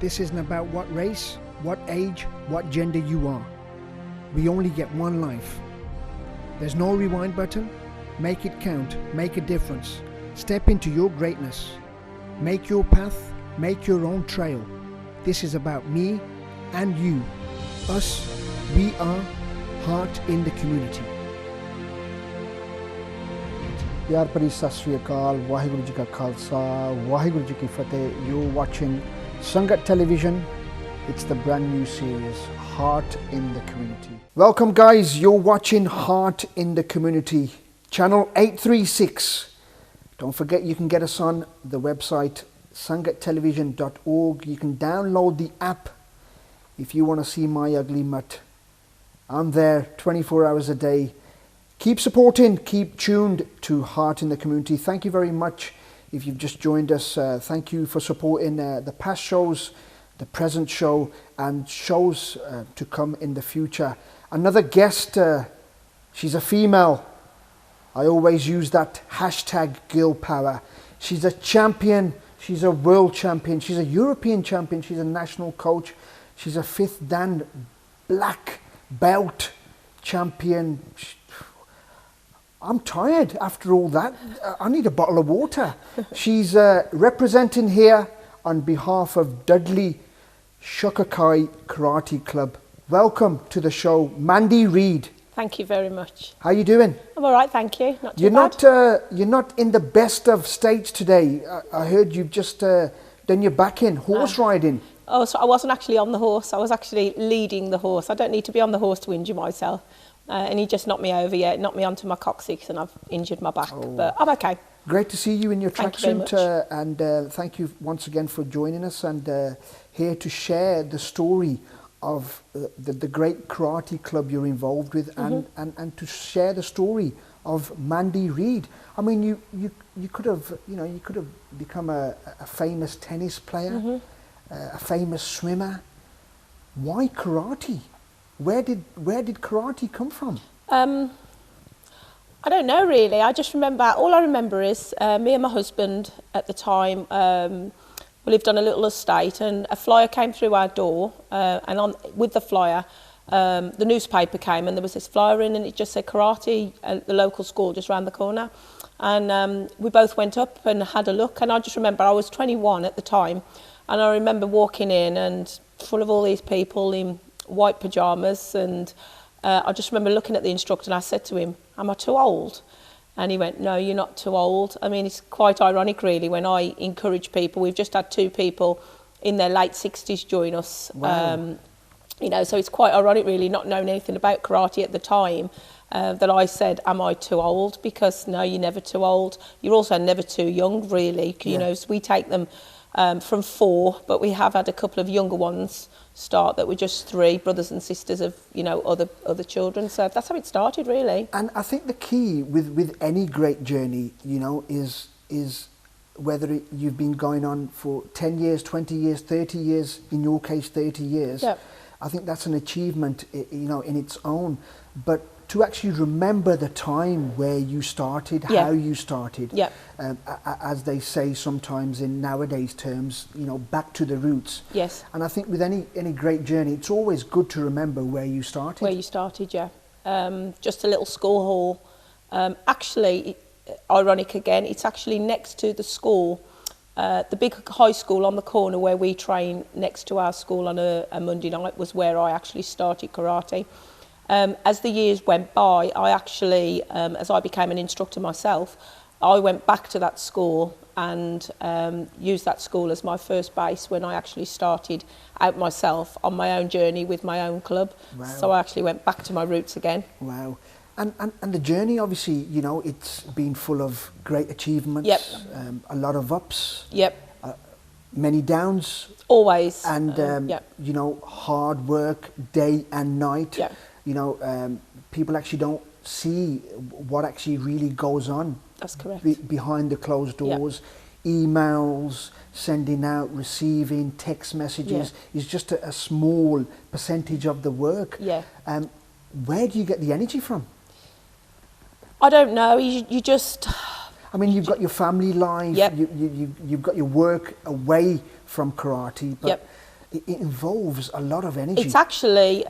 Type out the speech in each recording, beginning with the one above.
This isn't about what race, what age, what gender you are. We only get one life. There's no rewind button. Make it count. Make a difference. Step into your greatness. Make your path. Make your own trail. This is about me and you. Us, we are heart in the community. ਪਿਆਰ ਭਰੀ ਸਤਿ ਸ਼੍ਰੀ ਅਕਾਲ ਵਾਹਿਗੁਰੂ ਜੀ ਕਾ ਖਾਲਸਾ ਵਾਹਿਗੁਰੂ ਜੀ ਕੀ ਫਤਿਹ You're watching Sangat Television. It's the brand new series Heart in the Community. Welcome guys, you're watching Heart in the Community, channel 836. Don't forget you can get us on the website sangattelevision.org. You can download the app if you want to see my ugly mutt. I'm there 24 hours a day. Keep supporting, keep tuned to Heart in the Community. Thank you very much if you've just joined us. Thank you for supporting the past shows, the present show, and shows to come in the future. Another guest, she's a female. I always use that hashtag girl power. She's a champion, she's a world champion, she's a European champion, she's a national coach, she's a 5th Dan black belt champion. I'm tired after all that. I need a bottle of water. She's representing here on behalf of Dudley Shokakai Karate Club. Welcome to the show, Mandy Reid. Thank you very much. How you doing? I'm all right, thank you. Not too bad. You're not in the best of states today. I heard you've just done your back in horse riding. Oh, so I wasn't actually on the horse. I was actually leading the horse. I don't need to be on the horse to injure myself. And he just knocked me over, knocked me onto my coccyx, and I've injured my back. Oh. But I'm okay. Great to see you in your tracksuit, and thank you once again for joining us and here to share the story of the great karate club you're involved with, and to share the story of Mandy Reid. I mean, you could have become a famous tennis player, a famous swimmer. Why karate? Where did karate come from? I don't know really. I just remember, all I remember is me and my husband at the time, we lived on a little estate, and a flyer came through our door, and with the flyer, the newspaper came, and there was this flyer in, and it just said karate at the local school just round the corner. And we both went up and had a look, and I just remember I was 21 at the time, and I remember walking in and full of all these people in white pyjamas, and I just remember looking at the instructor, and I said to him, am I too old? And he went, no, you're not too old. I mean, it's quite ironic really when I encourage people. We've just had 2 people in their late 60s join us. Wow. So it's quite ironic really, not knowing anything about karate at the time, that I said, am I too old? Because no, you're never too old. You're also never too young really. So we take them from 4, but we have had a couple of younger ones start that were just 3 brothers and sisters of other children. So that's how it started really. And I think the key with any great journey, is whether you've been going on for 10 years, 20 years, 30 years, in your case 30 years. Yep. I think that's an achievement, in its own. But to actually remember the time where you started, how you started, as they say sometimes in nowadays terms, back to the roots. Yes. And I think with any great journey, it's always good to remember where you started. Where you started, yeah. Just a little school hall. Actually, ironic again, it's actually next to the school. The big high school on the corner where we train next to our school on a Monday night was where I actually started karate. As the years went by, I actually, as I became an instructor myself, I went back to that school and used that school as my first base when I actually started out myself on my own journey with my own club. Wow. So I actually went back to my roots again. Wow. And the journey, obviously, it's been full of great achievements, a lot of ups, many downs. Always. And, hard work, day and night. Yep. People actually don't see what actually really goes on. That's correct. Behind the closed doors. Emails, sending out, receiving, text messages is just a small percentage of the work. Yeah. Where do you get the energy from? I don't know. You just... I mean, you've got your family life, you've got your work away from karate, but it involves a lot of energy. It's actually,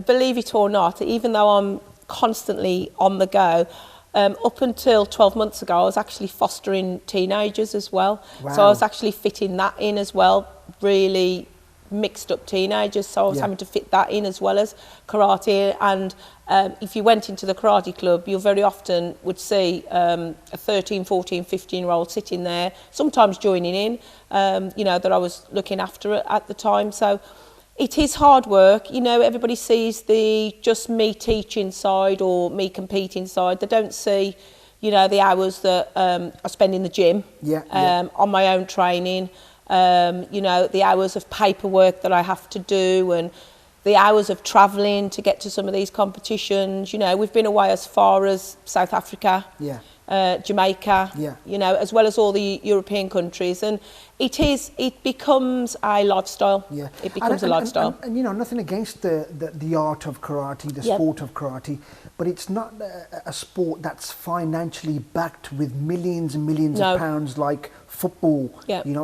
believe it or not, even though I'm constantly on the go, up until 12 months ago, I was actually fostering teenagers as well. Wow. So I was actually fitting that in as well, really mixed up teenagers. So I was having to fit that in as well as karate. And if you went into the karate club, you very often would see a 13, 14, 15-year-old sitting there, sometimes joining in, that I was looking after at the time. So it is hard work. Everybody sees the just me teaching side or me competing side. They don't see, the hours that I spend in the gym, on my own training, the hours of paperwork that I have to do, and the hours of travelling to get to some of these competitions. We've been away as far as South Africa, Jamaica, as well as all the European countries, and it becomes a lifestyle. It becomes a lifestyle. And nothing against the art of karate, the sport of karate, but it's not a sport that's financially backed with millions and millions of pounds like football.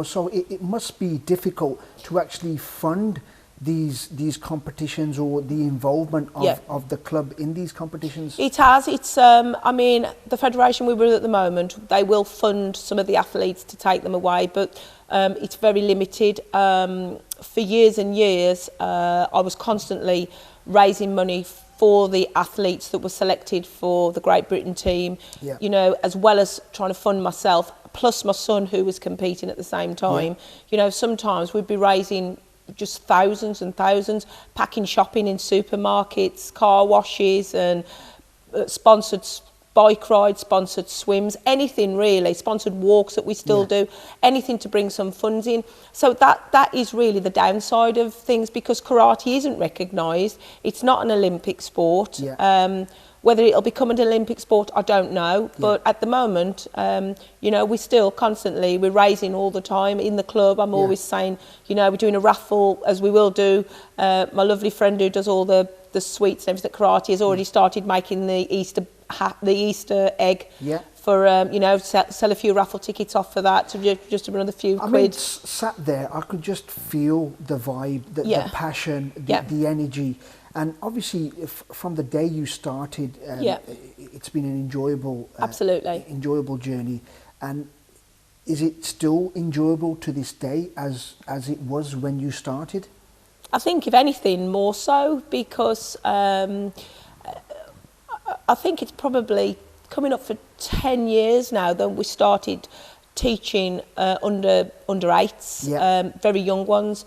So it must be difficult to actually fund these competitions or the involvement of the club in these competitions. It has. It's the federation we were at the moment, they will fund some of the athletes to take them away, but it's very limited. For years and years, I was constantly raising money for the athletes that were selected for the Great Britain team, as well as trying to fund myself, plus my son who was competing at the same time. Sometimes we'd be raising just thousands and thousands, packing shopping in supermarkets, car washes, and sponsored bike rides, sponsored swims, anything really, sponsored walks that we still do, anything to bring some funds in. So that is really the downside of things, because karate isn't recognised. It's not an Olympic sport. Whether it'll become an Olympic sport, I don't know. But at the moment, we still constantly, we're raising all the time in the club. I'm always saying, we're doing a raffle, as we will do. My lovely friend who does all the sweets and everything at karate has already started making the Easter egg. For sell a few raffle tickets off for that, to just another few quid. I mean, sat there, I could just feel the vibe, the passion, the energy. And obviously, from the day you started, it's been an enjoyable, enjoyable journey. And is it still enjoyable to this day as it was when you started? I think, if anything, more so, because I think it's probably coming up for 10 years now that we started teaching under eights, very young ones,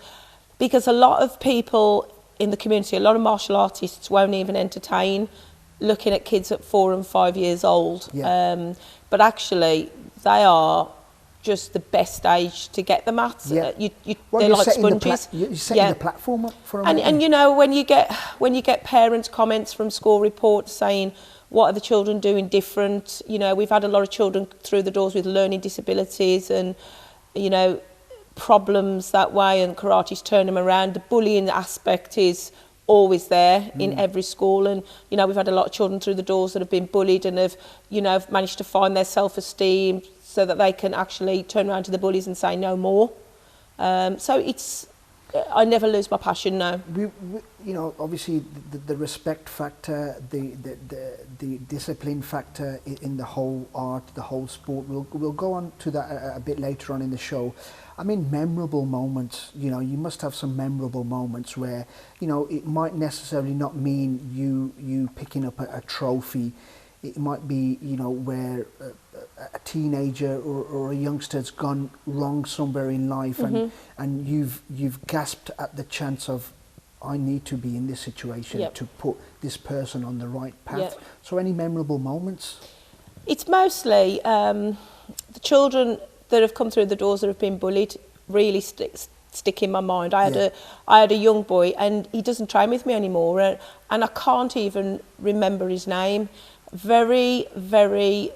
because a lot of people in the community, a lot of martial artists won't even entertain looking at kids at 4 and 5 years old. But actually, they are just the best age to get them at. They're like sponges. You're setting the platform up for them. And when you get parents' comments from school reports saying, what are the children doing different? We've had a lot of children through the doors with learning disabilities and, problems that way, and karate's turned them around. The bullying aspect is always there in every school, and we've had a lot of children through the doors that have been bullied and have managed to find their self-esteem so that they can actually turn around to the bullies and say no more. So I never lose my passion now. Obviously the respect factor, the discipline factor in the whole art, the whole sport. We'll go on to that a bit later on in the show. I mean, memorable moments. You must have some memorable moments where it might necessarily not mean you picking up a trophy. It might be where a teenager or a youngster's gone wrong somewhere in life, and you've gasped at the chance of, I need to be in this situation to put this person on the right path. So any memorable moments? It's mostly the children that have come through the doors that have been bullied really stick in my mind. I had a young boy, and he doesn't train with me anymore, and I can't even remember his name. Very, very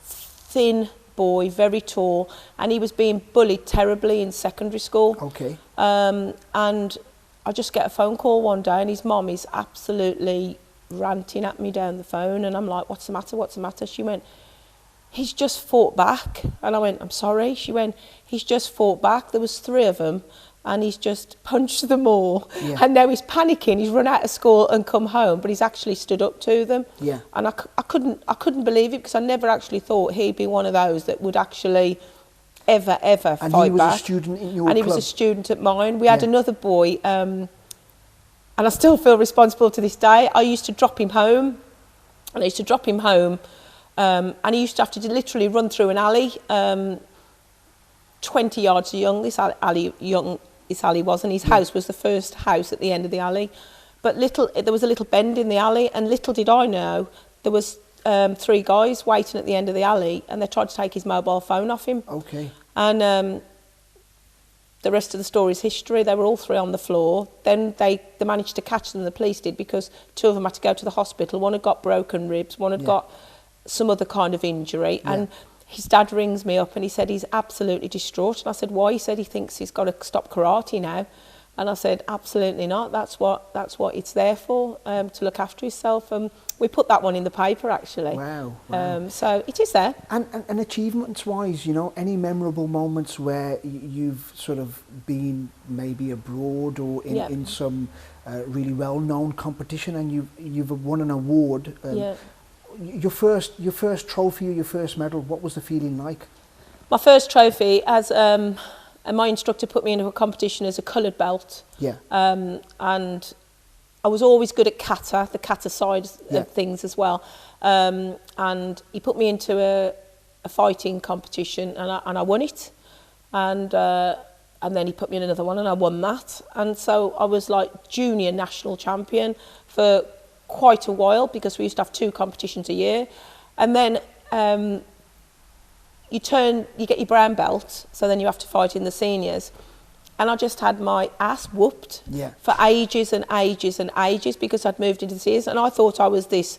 thin boy, very tall, and he was being bullied terribly in secondary school. And I just get a phone call one day, and his mum is absolutely ranting at me down the phone, and I'm like, what's the matter? She went, he's just fought back. And I went, I'm sorry. She went, he's just fought back. There was 3 of them. and he's just punched them all. Yeah. And now he's panicking. He's run out of school and come home, but he's actually stood up to them. Yeah. And I couldn't believe it, because I never actually thought he'd be one of those that would actually ever fight back. And he was a student in your club? And he was a student at mine. We had Yeah. another boy, and I still feel responsible to this day. I used to drop him home, and he used to have to literally run through an alley, 20 yards young, this alley was, and his house was the first house at the end of the alley. But there was a little bend in the alley, and little did I know, there was 3 guys waiting at the end of the alley, and they tried to take his mobile phone off him. Okay. And the rest of the story is history. They were all 3 on the floor. Then they managed to catch them, the police did, because 2 of them had to go to the hospital. One had got broken ribs, one had got some other kind of injury. Yeah. And his dad rings me up and he said he's absolutely distraught. And I said, why? He said he thinks he's got to stop karate now. And I said, absolutely not. That's what it's there for, to look after himself. And we put that one in the paper, actually. Wow. So it is there. And achievements-wise, you know, any memorable moments where you've sort of been maybe abroad or in some really well-known competition, and you've won an award. Your first trophy or your first medal, what was the feeling like? My first trophy, as and my instructor put me into a competition as a coloured belt. Yeah. And I was always good at kata, the kata side of things as well. And he put me into a fighting competition, and I won it. And then he put me in another one, and I won that. And so I was like junior national champion for quite a while, because we used to have 2 competitions a year. And then you get your brown belt, so then you have to fight in the seniors. And I just had my ass whooped for ages and ages and ages, because I'd moved into the seniors, and I thought I was this,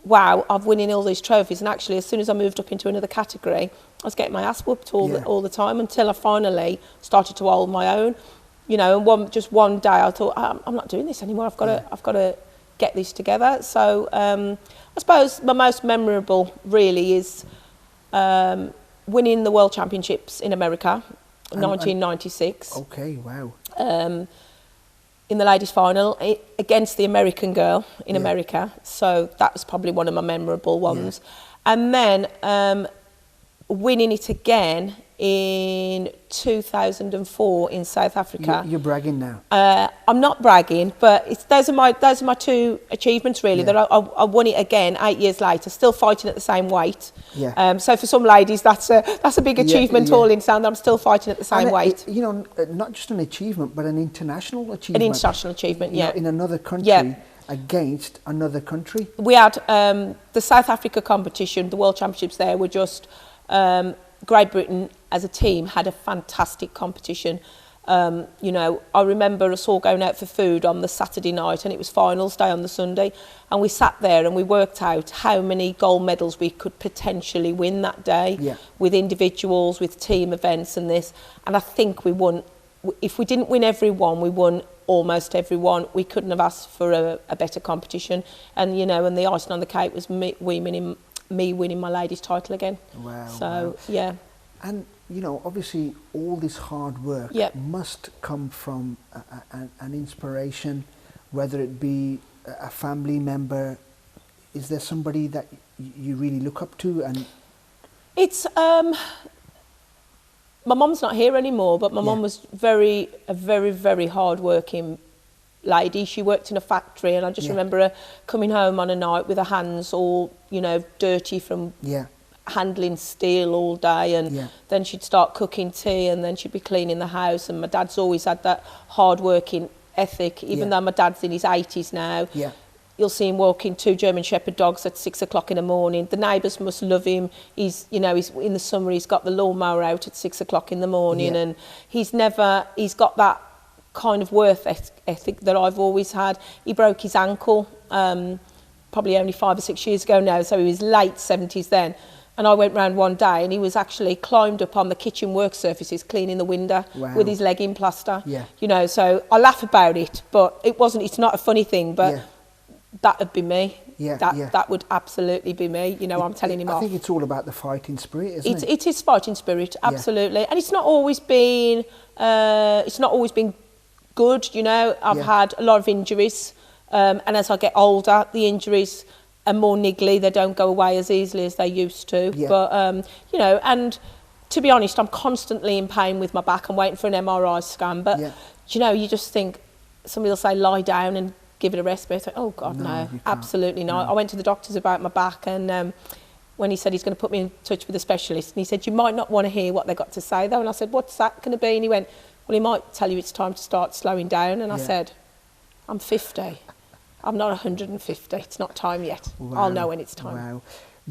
wow, I'm winning all these trophies. And actually, as soon as I moved up into another category, I was getting my ass whooped all the time, until I finally started to hold my own. You know, and one day I thought, I'm not doing this anymore. I've got to get this together. So I suppose my most memorable really is winning the World Championships in America in 1996. Okay, wow. In the ladies' final against the American girl in America. So that was probably one of my memorable ones. And then winning it again in 2004 in South Africa. You're bragging now. I'm not bragging, but those are my 2 achievements really. That I won it again 8 years later, still fighting at the same weight. Yeah. So for some ladies, that's a big achievement all in sound. I'm still fighting at the same weight. You know, not just an achievement, but an international achievement. An international achievement, You know, in another country against another country. We had the South Africa competition, the World Championships there were just. Great Britain as a team had a fantastic competition. You know, I remember us all going out for food on the Saturday night, and it was finals day on the Sunday, and we sat there and we worked out how many gold medals we could potentially win that day with individuals, with team events and this. And I think we won. If we didn't win every one, we won almost every one. We couldn't have asked for a better competition. And you know, and the icing on the cake was me winning my ladies' title again. Wow. So, yeah. And, you know, obviously all this hard work must come from an inspiration, whether it be a family member. Is there somebody that you really look up to? And it's, my mum's not here anymore, but my mum was a very, very hard-working lady. She worked in a factory, and I just remember her coming home on a night with her hands all, you know, dirty from handling steel all day, and then she'd start cooking tea, and then she'd be cleaning the house. And my dad's always had that hard-working ethic, even though my dad's in his 80s now. You'll see him walking 2 German Shepherd dogs at 6 o'clock in the morning. The neighbours must love him. He's, you know, he's in the summer, he's got the lawnmower out at 6 o'clock in the morning, and he's got that kind of work ethic that I've always had. He broke his ankle probably only 5 or 6 years ago now, so he was late 70s then. And I went round one day, and he was actually climbed up on the kitchen work surfaces, cleaning the window with his leg in plaster. You know, so I laugh about it, but it's not a funny thing, but that would be me. That would absolutely be me. You know, I'm telling him off. I think it's all about the fighting spirit, isn't it? It is fighting spirit, absolutely. And it's not always been It's not always been good, you know. I've had a lot of injuries, and as I get older, the injuries are more niggly. They don't go away as easily as they used to. But, you know, and to be honest, I'm constantly in pain with my back. I'm waiting for an MRI scan. But, you know, you just think, somebody will say, lie down and give it a rest. But I think, oh, God, no, absolutely not. I went to the doctors about my back, and when he said he's going to put me in touch with a specialist, and he said, you might not want to hear what they got to say, though. And I said, what's that going to be? And he went, well, he might tell you it's time to start slowing down. And I said, I'm 50. I'm not 150. It's not time yet. I'll know when it's time. Wow.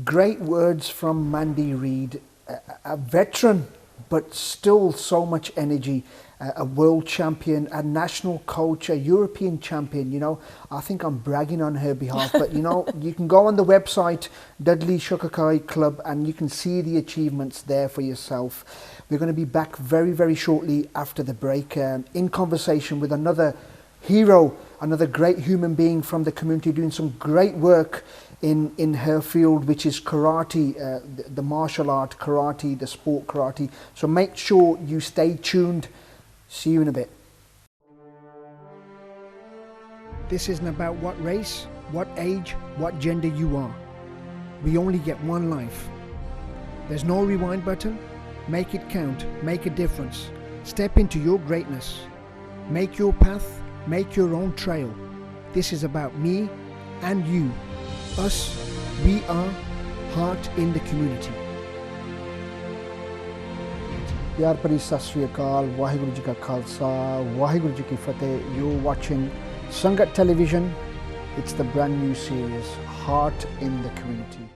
Great words from Mandy Reid, a veteran, but still so much energy, a world champion, a national coach, a European champion. You know, I think I'm bragging on her behalf, but you know, you can go on the website, Dudley Shukakai Club, and you can see the achievements there for yourself. We're going to be back very, very shortly after the break, in conversation with another hero, another great human being from the community doing some great work in her field, which is karate, the martial art karate, the sport karate. So make sure you stay tuned. See you in a bit. This isn't about what race, what age, what gender you are. We only get one life. There's no rewind button. Make it count, make a difference. Step into your greatness. Make your path, make your own trail. This is about me and you. Us, we are Heart in the Community. ਪਿਆਰ ਭਰੀ ਸਤਿ ਸ਼੍ਰੀ ਅਕਾਲ, ਵਾਹਿਗੁਰੂ ਜੀ ਕਾ ਖਾਲਸਾ, ਵਾਹਿਗੁਰੂ ਜੀ ਕੀ ਫਤਿਹ. You're watching Sangat Television. It's the brand new series, Heart in the Community.